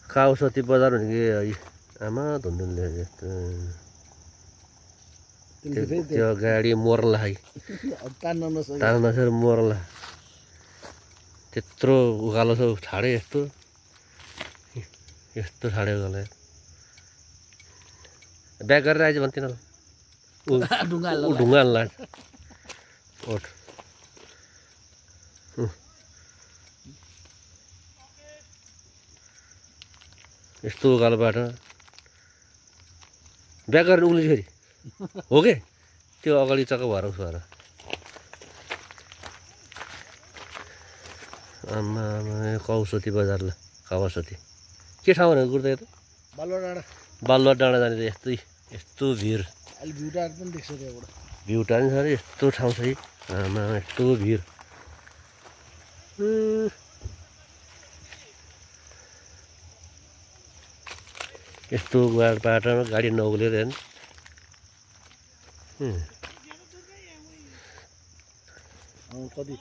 काउसती बजार भनेको आमा धुन्दुलले त्यो गाडी मर्ला है तान्न नसकेर मर्ला त्यत्रो उकालो छ छाडे यस्तो छाडे उकालो ब्याक गरेर आइज भन्थेन ढुङ्गा लाग्छ ओठ यस्तो उकालो बाटो ब्याक गरेर उक्लिन्छ फेरि हो के त्यो अगाडि चक्क भएर उसो भएर आमा कौसती बजार ल कावासती के ठाउँ भनेको गुर्दा त बालुवा डाँडा जाने त यस्तो भिड भ्यू टावर छ अरे यस्तो ठाउँ छ है आमा यस्तो भिड यस्तो बाटोमा गाडी नउक्लेर हेर्नु कति